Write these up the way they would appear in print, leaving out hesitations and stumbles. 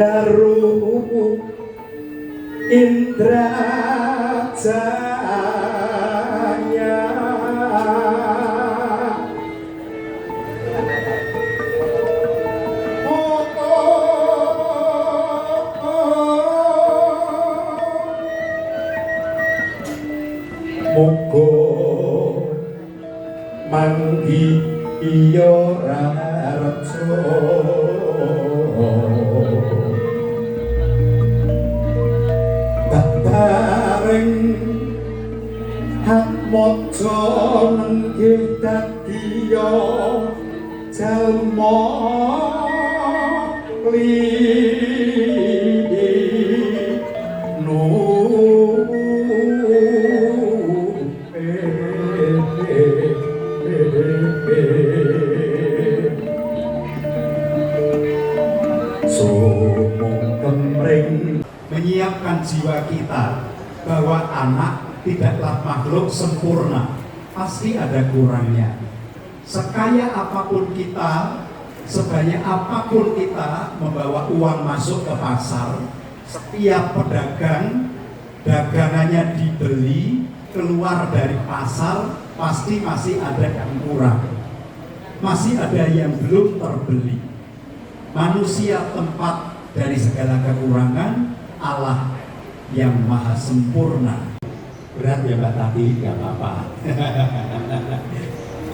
Daru Indra Jaya Muga manggi iya rareja Taring hatmaja nenggih dadiya jalma menyiapkan jiwa kita bahwa anak tidaklah makhluk sempurna, pasti ada kurangnya. Sekaya apapun kita, sebanyak apapun kita membawa uang masuk ke pasar, setiap pedagang dagangannya dibeli keluar dari pasar, pasti masih ada yang kurang, masih ada yang belum terbeli. Manusia tempat dari segala kekurangan, Allah yang maha sempurna. Berat ya Mbak Tati, gak apa-apa.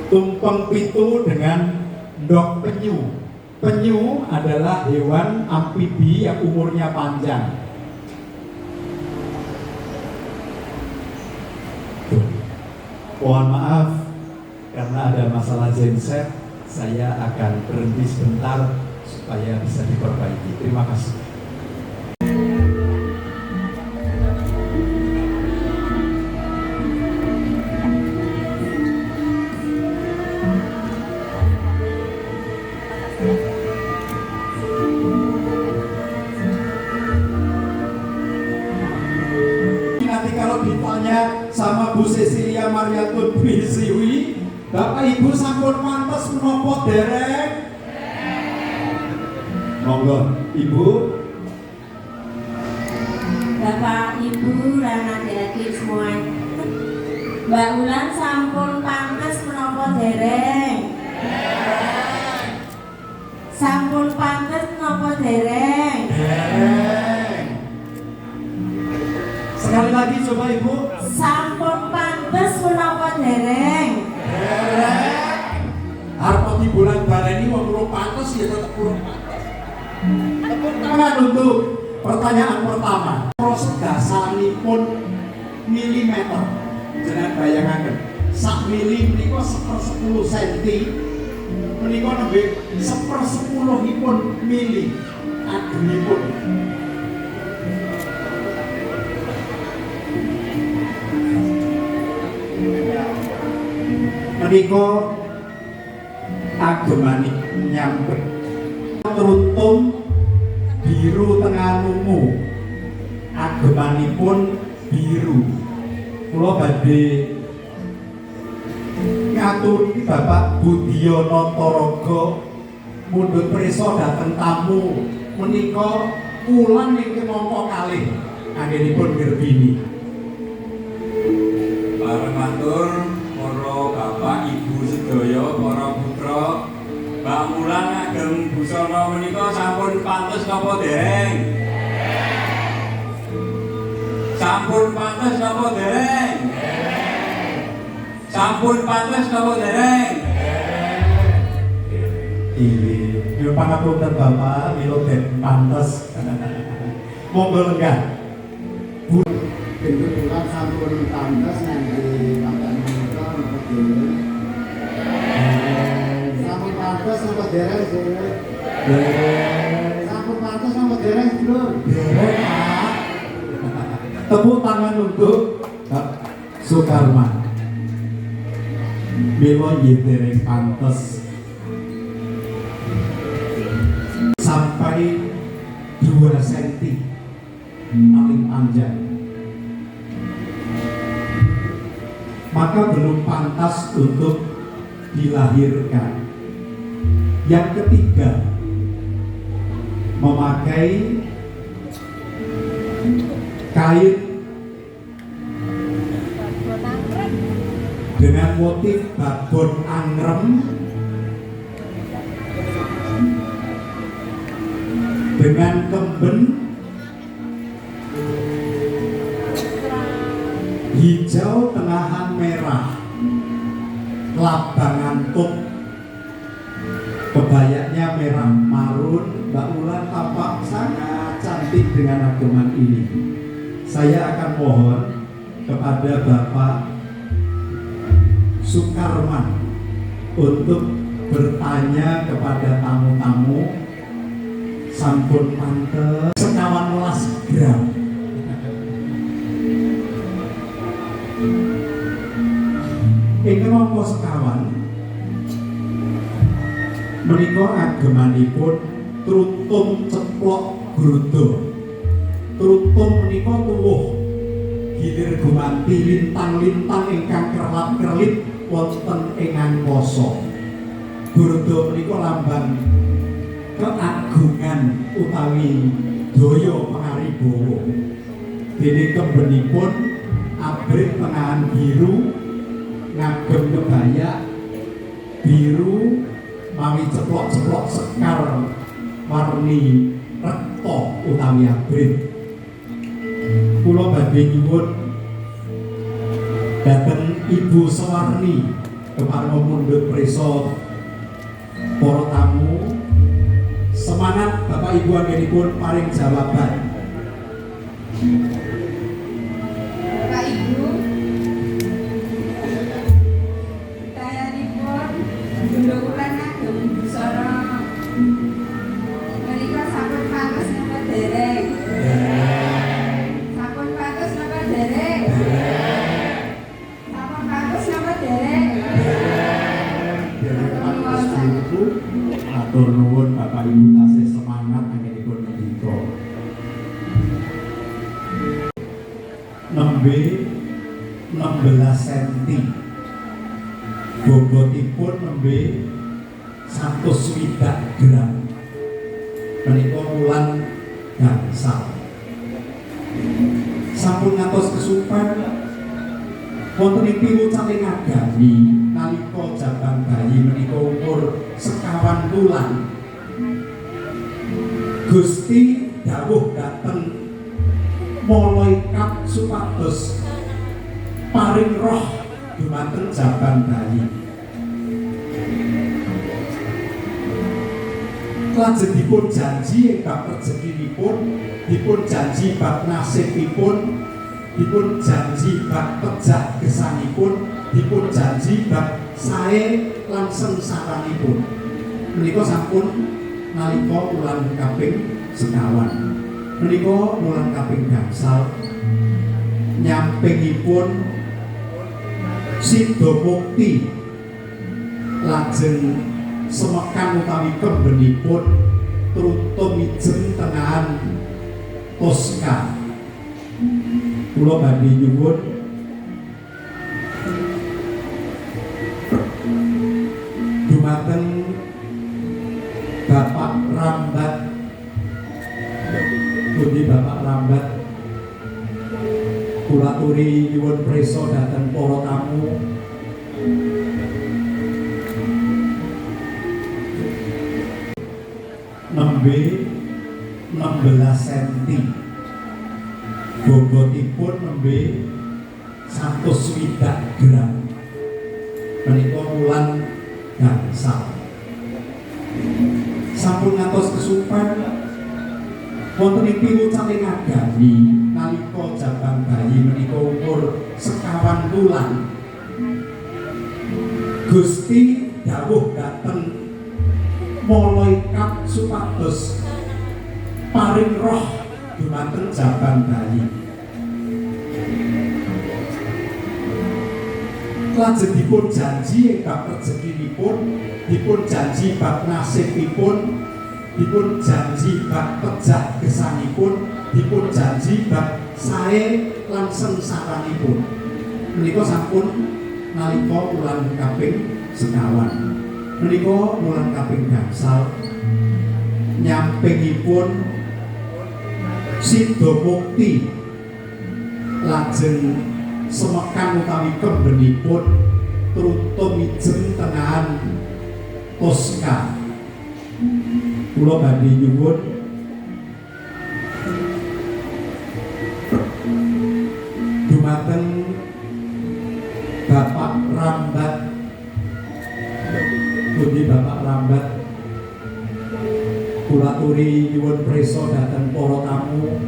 Tumpeng pitu dengan ndok penyu. Penyu adalah hewan amfibi yang umurnya panjang. Mohon maaf, karena ada masalah genset, saya akan berhenti sebentar supaya bisa diperbaiki. Terima kasih. Nanti kalau ditanya sama Bu Cecilia Mariatun Bisiwi, Bapak Ibu sampun pantes menapa dereng? Monggo, Ibu. Bapak Ibu dan adik-adik semuanya, Mbak Ulan sampun pantes menapa dereng? Sampun pantes menapa dereng? Dereng. Sekali lagi coba Ibu. Sampun pantes menapa dereng? Dereng. Harap di bulan baleni wong urung pantes ya tetep urung pantes. Tepuk tangan untuk pertanyaan pertama. Proses dasanipun milimeter. Jangan bayangaken. Sak mili menika 1/10 cm. Menika nembe 1/10ipun mili. Agengipun. Menika agemani nyambet terutum biru tengah nungu, agemanipun biru. Kula badhe ngaturi Bapak Budiono Torogo mundhut prisa dhateng tamu menika ulang ing kemangka kalih anggenipun Gerbini. Para matur para bapak ibu sedaya, para putra, Mbak Mulan ageng busana menika sampun pantes napa dereng? Sampun pantes napa dereng? Sampun pantes napa dereng? Iya, yo pangapunten Bapak, mila den pantes. Monggo lenggah. Kebetulan sampun pantes nangge Bapak menika napa dereng? Sampun pantes napa dereng, Dulur? Sampun pantes napa dereng, Dulur? Dereng, Pak. Tepuk tangan untuk Pak Sukarman. Mila nggih dereng pantes. Sampai 2 cm paling panjang, maka belum pantas untuk dilahirkan. Yang ketiga, memakai kain dengan motif babon angrem dengan kemben hijau tengahan merah, labangan tuk, kebayanya merah marun. Mbak Ulan tampak sangat cantik dengan ageman ini. Saya akan mohon kepada Bapak Sukarman untuk bertanya kepada tamu-tamu sampun pantes sekawan welas gram. Ingkang mongko sekawan menika agemanipun trutum ceplok grudo. Trutum menika tuwuh gilir gumanti lintang-lintang ingkang kerlap-kerlip wonten ing angkasa. Grudo menika lambang keagungan utawi daya pangaribawa. Dene kembenipun abrit tengahan biru ngagem kebaya biru mawi ceplok-ceplok sekar warni rekta utawi abrit. Kula badhe nyuwun dhateng Ibu Sewarni kepareng mundhut prisa para tamu. Semangat Bapak Ibu anggenipun paring jawaban. Bapak Ibu, dayanipun Bunda Ulan ngagem busana menika sampun pantes napa dereng? Sampun pantes napa dereng? Sampun pantes napa dereng? Atur nuwun Bapak Ibu tasih semangat anggenipun menika. Nembe 16 cm. Bobotipun nembe 160 gram. Menika wulan gangsal. Sampun ngantos kesupen wonten ing piwucaning agami nalika jabang bayi menika umur sekawan wulan. Gusti dawuh dhateng malaikat supados paring roh dumateng jabang bayi. Lajeng dipun janji bab rezekinipun, dipun janji bab nasibipun, dipun janji bab pejah gesangipun, dipun janji bab sae lan sengsaranipun. Menika sampun nalika wulan kaping sekawan. Menika wulan kaping gangsal nyampingipun Sida Mukti lajeng semekan utawi kembenipun trutum ijem tengahan Tosca. Kula badhe nyuwun dumateng Bapak Rambat. Pundi Bapak Rambat kula aturi nyuwun prisa dhateng para tamu. Nembe 16 cm. Bobotipun nembe 160 gram. Menika wulan gangsal. Sampun ngantos kesupen wonten ing piwucaning agami nalika jabang bayi menika umur sekawan wulan. Gusti dawuh dhateng malaikat supados paring roh dumateng jabang bayi. Lajeng dipun janji bab rezekinipun, dipun janji bab nasibipun, dipun janji bab pejah gesangipun, dipun janji bab sae lan sengsaranipun. Menika sampun nalika wulan kaping sekawan. Menika wulan kaping gangsal nyampingipun Sida Mukti lajeng semekan utawi kembenipun trutumijem tengahan Tosca. Kula badhe nyuwun dumateng Bapak Rambat, pundi Bapak Rambat, kula aturi nyuwun prisa dhateng para tamu.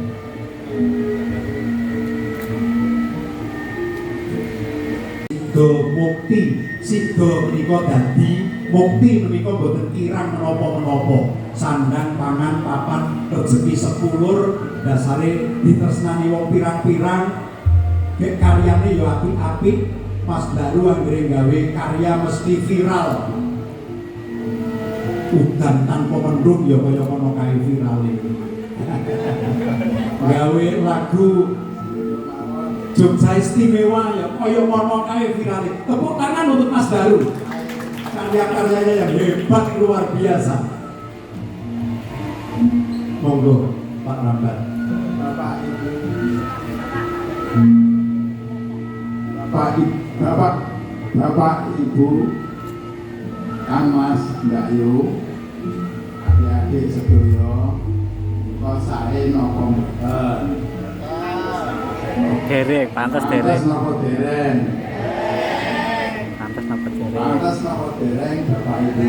Sida Mukti, Sida menika dadi mukti menika boten kirang menapa-menapa. Sandang pangan papan rezeki sepulur dasare ditresnani wong pirang-pirang. Nek karyane ya apik-apik, Mas Daru anggere gawe karya mesti viral. Udan tanpa mendung ya kaya kono kae virale. Gawe lagu Jogja Istimewa ya kaya kono kae virale. Tepuk tangan untuk Mas Daru. Karya-karyanya yang hebat luar biasa. Monggo Pak Rambat. Bapak Ibu Kang Mas Mbak Yu, adik-adik sedaya, kok sae napa mboten? Derek, pantes derek. Pantes napa dereng? Pantes napa derek. Pantes napa dereng Bapak Ibu?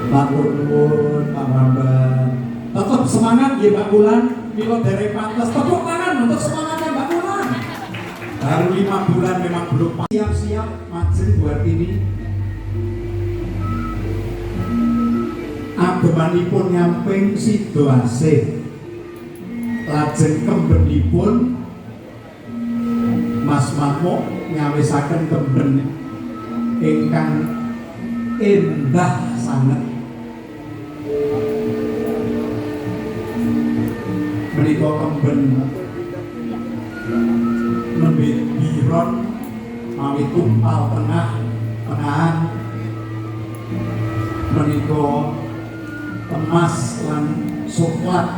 Matur nuwun Pak Rambat. Tetap semangat ya Mbak Bulan. Mila derek pantes. Tepuk tangan untuk semangatnya Mbak Bulan. Baru 5 bulan memang belum siap-siap majeng buat ini. Agemanipun nyamping Sida Asih. Lajeng kembenipun Mas Mahmud nyawisaken kemben ingkang endah sanget. Menika kemben nembe biron mawi tumpal tengahan menika emas lan coklat.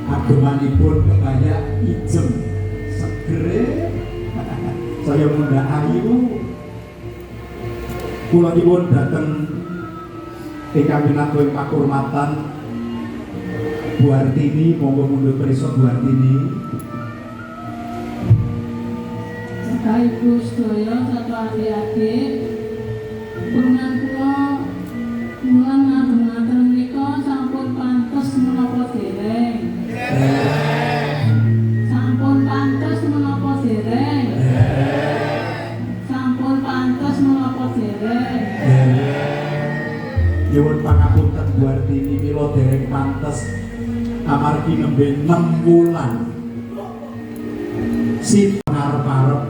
Agemanipun kebaya ijem segere saya muda ayu. Kula nyuwun dhateng ingkang minangka pakurmatan Bu Artini, monggo mundur prisa Bu Artini. Bapak Ibu sedaya satu adik-adik, purnan kula mulan ngagem-ngagem menika sampun pantes menapa dereng. Sampun pantes menapa dereng. Sampun pantes menapa dereng. Nyuwun pangapunten Bu Artini, mila dereng pantes amargi nembe 6 wulan. Si arep-arep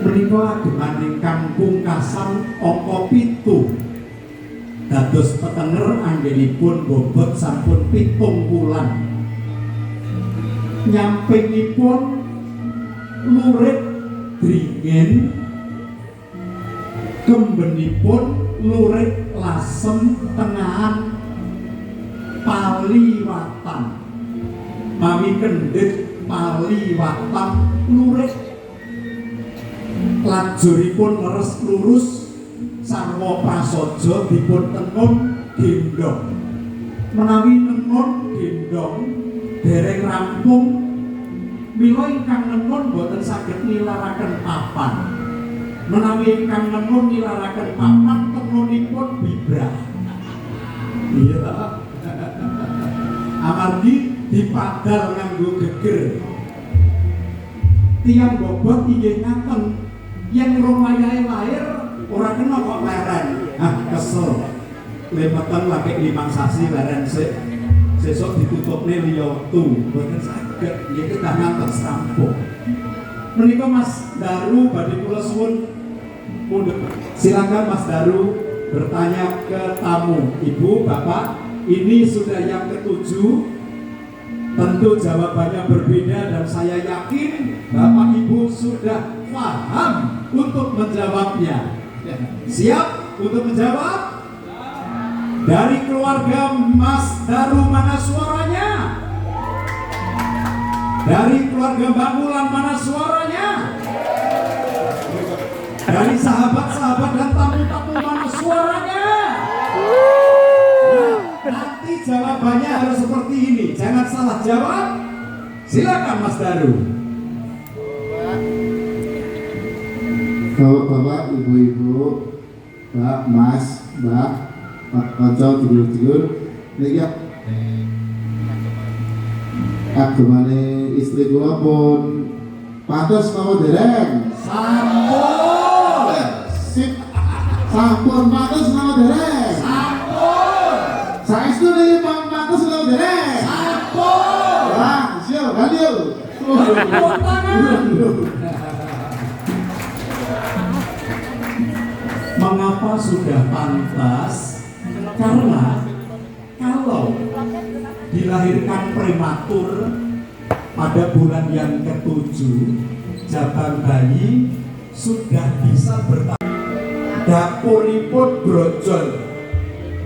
menika ageman ingkang pungkasan angka 7. Dados petenger anggenipun bobot sampun 7 wulan. Nyampingipun lurik dringin, kembenipun lurik lasem tengahan paliwatan. Mawi kendhit paliwatan lurik. Lajuripun leres lurus sarwa prasaja dipun tenun gendhong. Menawi nenun gendhong dereng rampung, mila ingkang nenun boten saged nilaraken papan. Menawi ingkang nenun nilaraken papan, tenunipun bibrah. Iya. Amargi dipadal nganggo geger. Tiang bobot inggih ngaten, yen rumayahe lahir ora kena kok leren. Kesel. Lepeten lagi 5 sasi leren sik. Sesuk ditutupne liya tu, boten saged. Nggih kedah ngantos rampung. Menika Mas Daru badhe kula suwun mundur. Silakan Mas Daru bertanya ke tamu. Ibu, Bapak, ini sudah yang ke-7. Tentu jawabannya berbeda dan saya yakin Bapak Ibu sudah paham untuk menjawabnya. Siap untuk menjawab? Dari keluarga Mas Daru mana suaranya? Dari keluarga Mbak Mulan mana suaranya? Dari sahabat-sahabat dan tamu-tamu mana suaranya? Nah, nanti jawabannya harus seperti ini. Jangan salah jawab. Silakan Mas Daru. Bapak, ibu-ibu, Mbak, Mas, Mbak, Pak Konco, dulur-dulur, niki agemane istri kula pun pantes napa dereng? Sampun. Sip. Sampun pantes napa dereng? Sampun. Saestu niki pantes napa dereng? Sampun. Wah, siap, hadir. Tepuk tangan. Mengapa sudah pantas? Karena kalau dilahirkan prematur pada bulan yang ke-7, jaban bayi sudah bisa bertahan. Dapuripun brojol,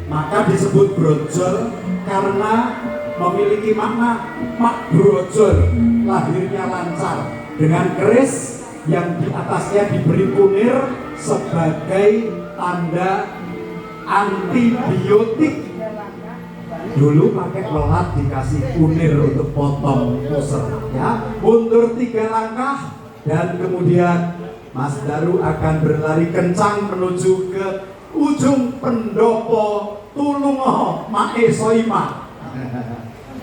maka disebut brojol karena memiliki makna mak brojol, lahirnya lancar dengan keris yang di atasnya diberi kunir sebagai tanda antibiotik. Dulu pakai welat dikasih kunir untuk potong pusar, ya. Mundur 3 langkah dan kemudian Mas Daru akan berlari kencang menuju ke ujung pendopo Tulungo Mae Soima.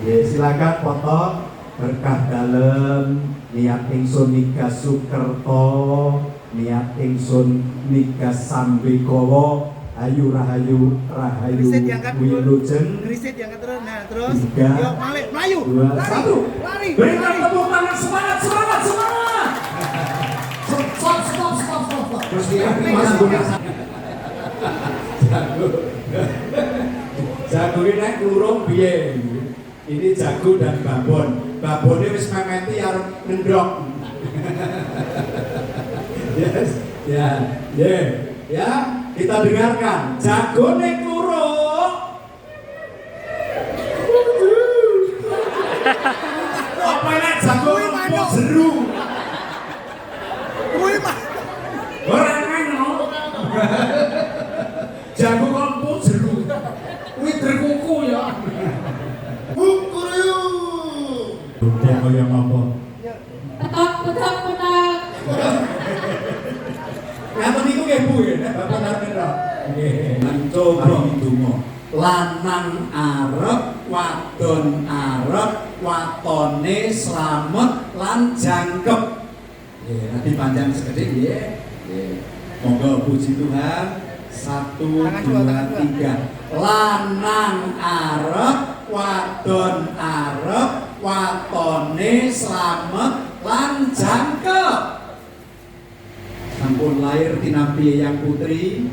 Ya, silakan foto berkah dalem niat ingsun nikah Sukerto, niat ingsun nikah Sambikowo, ayu rahayu rahayu wilujeng. Riset yang terus, nah terus. 3, Yuk balik, melayu. 2, 1. Lari. Berikan tepuk tangan semangat, semangat, semangat. Stop. Terus dia masuk guna. Jago ini naik lurung biye. Ini jago dan babon. Babonnya wis memeti arep ngendok. Yes, ya, kita dengarkan. Jago naik lurung. Apa ini jago empuk jeru? Kuwi mah. Orang no. Jago empuk jeru. Kuwi terkuku ya. Bukuru. Udah kaya apa? Petak. Ngaten niku nggih Bu ya, nek Bapak Narendra. Nggih, lan coba ndonga. Lanang arep, wadon arep, watone slamet lan jangkep. Nggih, nanti panjang segede nggih. Nggih. Monggo puji Tuhan. 1, 2, 3. Lanang arep, wadon arep, watone slamet lan jangkep. Sampun lahir tinampi yang putri,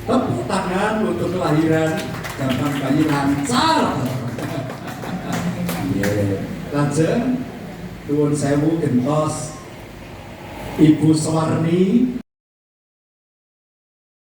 tepuk tangan untuk kelahiran jaban bayi lancar. Lajeng nuwun sewu gentos Ibu Sawarni